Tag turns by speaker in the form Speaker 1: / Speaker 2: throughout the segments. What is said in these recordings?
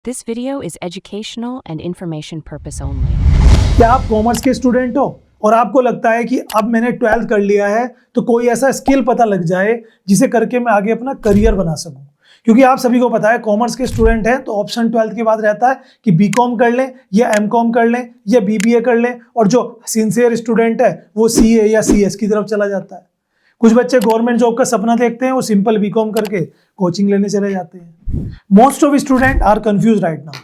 Speaker 1: This video is educational and information purpose only.
Speaker 2: क्या आप commerce के स्टूडेंट हो और आपको लगता है कि अब मैंने 12th कर लिया है तो कोई ऐसा स्किल पता लग जाए जिसे करके मैं आगे अपना करियर बना सकूं? क्योंकि आप सभी को पता है कॉमर्स के स्टूडेंट हैं तो ऑप्शन 12th के बाद रहता है कि बीकॉम कर लें या एमकॉम कर लें या बीबीए कर लें, और जो सिंसियर स्टूडेंट है वो सीए या सीएस की तरफ चला जाता है। कुछ बच्चे गवर्नमेंट जॉब का सपना देखते हैं, वो सिंपल बीकॉम करके कोचिंग लेने चले जाते हैं। Most of student are confuse right now.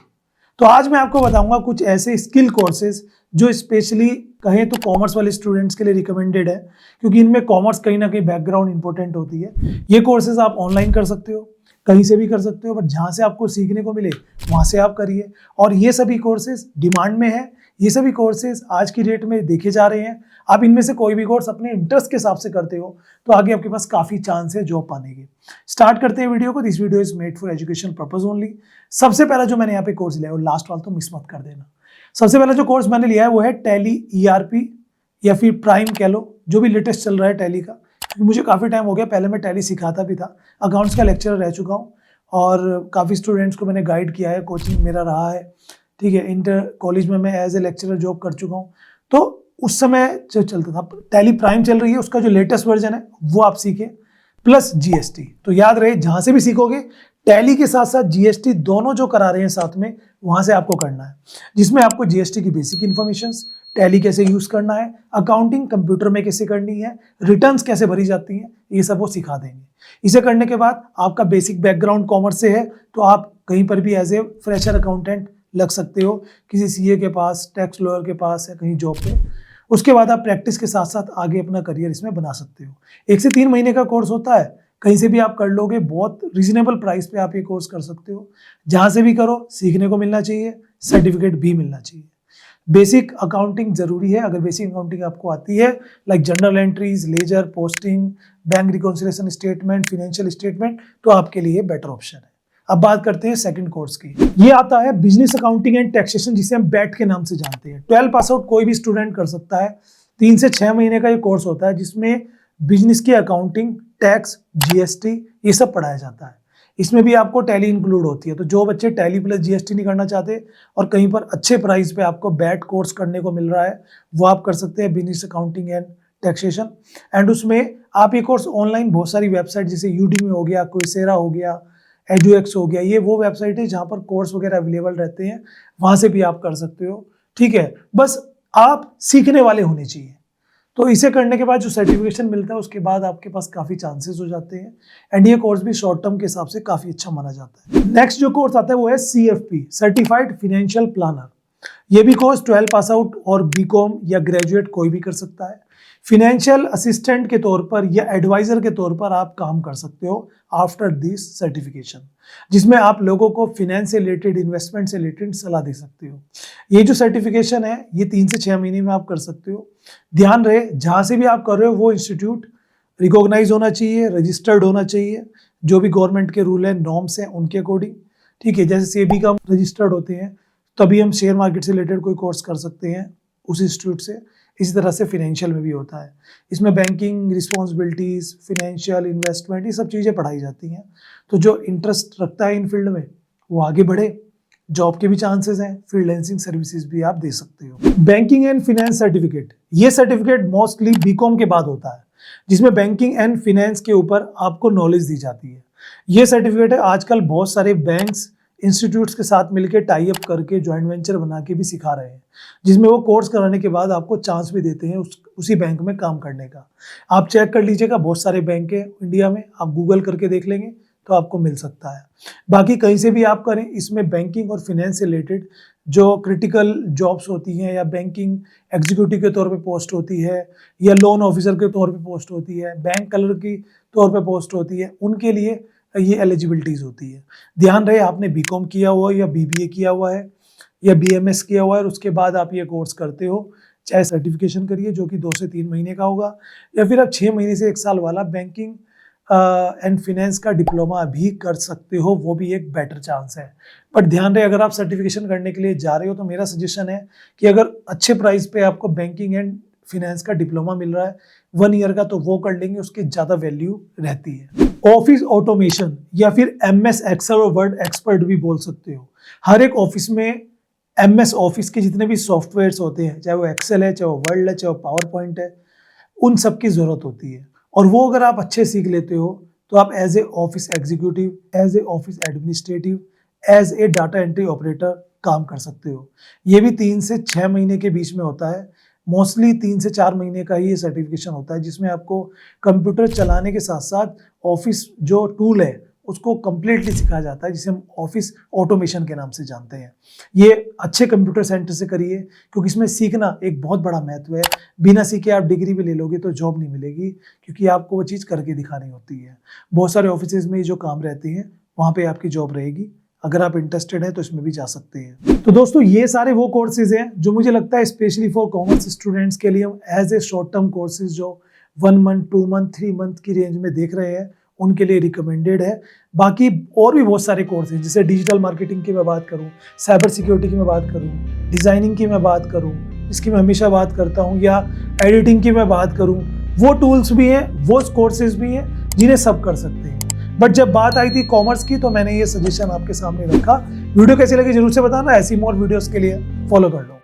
Speaker 2: तो आज मैं आपको बताऊंगा कुछ ऐसे स्किल कोर्सेज जो स्पेशली कहें तो कॉमर्स वाले स्टूडेंट्स के लिए रिकमेंडेड है, क्योंकि इनमें कॉमर्स कहीं ना कहीं बैकग्राउंड इंपॉर्टेंट होती है। ये कोर्सेज आप ऑनलाइन कर सकते हो, कहीं से भी कर सकते हो, बट जहाँ से आपको सीखने को मिले वहाँ से आप करिए। और ये सभी कोर्सेज डिमांड में है, ये सभी कोर्सेज आज की डेट में देखे जा रहे हैं। आप इनमें से कोई भी कोर्स अपने इंटरेस्ट के हिसाब से करते हो तो आगे आपके पास काफ़ी चांस है जॉब पाने के। स्टार्ट करते हैं वीडियो को। This video is made for education purpose only. सबसे पहला जो मैंने यहाँ पे कोर्स लिया है, वो लास्ट वाला तो मिस मत कर देना। सबसे पहला जो कोर्स मैंने लिया है वो है टैली ईआरपी या फिर प्राइम कह लो, जो भी लेटेस्ट चल रहा है टैली का। मुझे काफ़ी टाइम हो गया, पहले मैं टैली सिखाता भी था, अकाउंट्स का लेक्चरर रह चुका हूँ और काफ़ी स्टूडेंट्स को मैंने गाइड किया है, कोचिंग मेरा रहा है, ठीक है। इंटर कॉलेज में मैं एज ए लेक्चरर जॉब कर चुका हूँ। तो उस समय जो चलता था टैली प्राइम चल रही है, उसका जो लेटेस्ट वर्जन है वो आप सीखें, प्लस जीएसटी। तो याद रहे जहाँ से भी सीखोगे टैली के साथ साथ जीएसटी दोनों जो करा रहे हैं साथ में, वहाँ से आपको करना है, जिसमें आपको जीएसटी की बेसिक इन्फॉर्मेशंस, टैली कैसे यूज़ करना है, अकाउंटिंग कंप्यूटर में कैसे करनी है, रिटर्न्स कैसे भरी जाती हैं, ये सब वो सिखा देंगे। इसे करने के बाद आपका बेसिक बैकग्राउंड कॉमर्स से है तो आप कहीं पर भी एज ए फ्रेशर अकाउंटेंट लग सकते हो, किसी सीए के पास, टैक्स लॉयर के पास या कहीं जॉब पे। उसके बाद आप प्रैक्टिस के साथ साथ आगे अपना करियर इसमें बना सकते हो। 1 से 3 महीने का कोर्स होता है, कहीं से भी आप कर लोगे, बहुत रीजनेबल प्राइस पे आप ये कोर्स कर सकते हो। जहाँ से भी करो सीखने को मिलना चाहिए, सर्टिफिकेट भी मिलना चाहिए। बेसिक अकाउंटिंग जरूरी है। अगर बेसिक अकाउंटिंग आपको आती है, like general entries, ledger, posting, bank reconciliation statement, financial statement, तो आपके लिए बेटर ऑप्शन है। अब बात करते हैं सेकंड कोर्स की। ये आता है बिजनेस अकाउंटिंग एंड टैक्सेशन, जिसे हम बैट के नाम से जानते हैं। 12 पास आउट कोई भी स्टूडेंट कर सकता है। 3 से 6 महीने का ये कोर्स होता है, जिसमें बिजनेस की अकाउंटिंग, टैक्स, जीएसटी ये सब पढ़ाया जाता है। इसमें भी आपको टैली इंक्लूड होती है। तो जो बच्चे टैली प्लस जीएसटी नहीं करना चाहते और कहीं पर अच्छे प्राइस पे आपको बैट कोर्स करने को मिल रहा है, वो आप कर सकते हैं, business accounting and taxation. And उसमें आप ये कोर्स ऑनलाइन बहुत सारी वेबसाइट जैसे यूडीमी हो गया, कोर्सेरा हो गया, एडुएक्स हो गया, ये वो वेबसाइट है जहाँ पर कोर्स वगैरह अवेलेबल रहते हैं, वहाँ से भी आप कर सकते हो, ठीक है। बस आप सीखने वाले होने चाहिए। तो इसे करने के बाद जो सर्टिफिकेशन मिलता है उसके बाद आपके पास काफ़ी चांसेस हो जाते हैं। एंड ये कोर्स भी शॉर्ट टर्म के हिसाब से काफ़ी अच्छा माना जाता है। नेक्स्ट जो कोर्स आता है वो है सीएफपी, सर्टिफाइड फाइनेंशियल प्लानर। ये भी कोर्स 12 पास आउट और बीकॉम या ग्रेजुएट कोई भी कर सकता है। फिनेंशियल असिस्टेंट के तौर पर या एडवाइजर के तौर पर आप काम कर सकते हो आफ्टर दिस सर्टिफिकेशन, जिसमें आप लोगों को फिनेंस से रिलेटेड, इन्वेस्टमेंट से रिलेटेड सलाह दे सकते हो। ये जो सर्टिफिकेशन है ये 3 से 6 महीने में आप कर सकते हो। ध्यान रहे जहाँ से भी आप कर रहे हो वो इंस्टीट्यूट रिकॉग्नाइज होना चाहिए, रजिस्टर्ड होना चाहिए, जो भी गवर्नमेंट के रूल है, नॉर्म्स हैं उनके अकॉर्डिंग, ठीक है। जैसे सेबी का रजिस्टर्ड होते हैं तभी हम शेयर मार्केट से रिलेटेड कोई कोर्स कर सकते हैं उस इंस्टीट्यूट से। इसी तरह से फिनेंशियल में भी होता है। इसमें बैंकिंग, रिस्पॉन्सिबिलिटीज़, फिनेंशियल, इन्वेस्टमेंट, ये सब चीज़ें पढ़ाई जाती हैं। तो जो इंटरेस्ट रखता है इन फील्ड में वो आगे बढ़े, जॉब के भी चांसेस हैं, फ्रीलांसिंग सर्विसेज भी आप दे सकते हो। बैंकिंग एंड फिनेंस सर्टिफिकेट, ये सर्टिफिकेट मोस्टली बीकॉम के बाद होता है, जिसमें बैंकिंग एंड फिनेंस के ऊपर आपको नॉलेज दी जाती है। ये सर्टिफिकेट है आजकल बहुत सारे बैंक्स, इंस्टीट्यूट्स के साथ मिलकर टाई अप करके जॉइंट वेंचर बना के भी सिखा रहे हैं, जिसमें वो कोर्स कराने के बाद आपको चांस भी देते हैं उसी बैंक में काम करने का। आप चेक कर लीजिएगा, बहुत सारे बैंक है इंडिया में, आप गूगल करके देख लेंगे तो आपको मिल सकता है। बाकी कहीं से भी आप करें, इसमें बैंकिंग और फिनेंस से रिलेटेड जो क्रिटिकल जॉब्स होती हैं या बैंकिंग एग्जीक्यूटिव के तौर पे पोस्ट होती है या लोन ऑफिसर के तौर पे पोस्ट होती है, बैंक क्लर्क की तौर पे पोस्ट होती है, उनके लिए ये एलिजिबिलिटीज़ होती है। ध्यान रहे आपने बीकॉम किया हुआ है या बीबीए किया हुआ है या बीएमएस किया हुआ है और उसके बाद आप ये कोर्स करते हो, चाहे सर्टिफिकेशन करिए जो कि 2 से 3 महीने का होगा, या फिर आप 6 महीने से 1 साल वाला बैंकिंग एंड फिनेंस का डिप्लोमा भी कर सकते हो, वो भी एक बेटर चांस है। बट ध्यान रहे अगर आप सर्टिफिकेशन करने के लिए जा रहे हो तो मेरा सजेशन है कि अगर अच्छे प्राइस पे आपको बैंकिंग एंड फिनेंस का डिप्लोमा मिल रहा है, 1 ईयर का, तो वो कर लेंगे, उसकी ज़्यादा वैल्यू रहती है। ऑफिस ऑटोमेशन या फिर MS एक्सेल और वर्ड एक्सपर्ट भी बोल सकते हो। हर एक ऑफिस में MS ऑफिस के जितने भी सॉफ्टवेयर्स होते हैं, चाहे वो एक्सेल है, चाहे वो वर्ड है, चाहे वो पावर पॉइंट है, उन सब की ज़रूरत होती है। और वो अगर आप अच्छे सीख लेते हो तो आप as a office executive, as a office administrative, as a data entry operator काम कर सकते हो। ये भी 3 से 6 महीने के बीच में होता है। मोस्टली 3 से 4 महीने का ही ये सर्टिफिकेशन होता है, जिसमें आपको कंप्यूटर चलाने के साथ साथ ऑफिस जो टूल है उसको कम्प्लीटली सिखाया जाता है, जिसे हम ऑफिस ऑटोमेशन के नाम से जानते हैं। ये अच्छे कंप्यूटर सेंटर से करिए, क्योंकि इसमें सीखना एक बहुत बड़ा महत्व है। बिना सीखे आप डिग्री भी ले लोगे तो जॉब नहीं मिलेगी, क्योंकि आपको वो चीज़ करके दिखानी होती है। बहुत सारे ऑफिसेज में जो काम रहते हैं वहाँ पे आपकी जॉब रहेगी। अगर आप इंटरेस्टेड हैं तो इसमें भी जा सकते हैं। तो दोस्तों, ये सारे वो कोर्सेज हैं जो मुझे लगता है स्पेशली फॉर कॉमर्स स्टूडेंट्स के लिए हम as a short term courses जो 1 मंथ, 2 मंथ, 3 मंथ की रेंज में देख रहे हैं, उनके लिए रिकमेंडेड है। बाकी और भी बहुत सारे कोर्स हैं, जैसे डिजिटल मार्केटिंग की मैं बात करूं, साइबर सिक्योरिटी की मैं बात करूं, डिज़ाइनिंग की मैं बात करूं, इसकी मैं हमेशा बात करता हूं, या एडिटिंग की मैं बात करूं, वो टूल्स भी हैं, वो कोर्सेज भी हैं जिन्हें सब कर सकते हैं। बट जब बात आई थी कॉमर्स की तो मैंने ये सजेशन आपके सामने रखा। वीडियो कैसी लगी जरूर से बताना। ऐसी मोर वीडियोस के लिए फॉलो कर लो।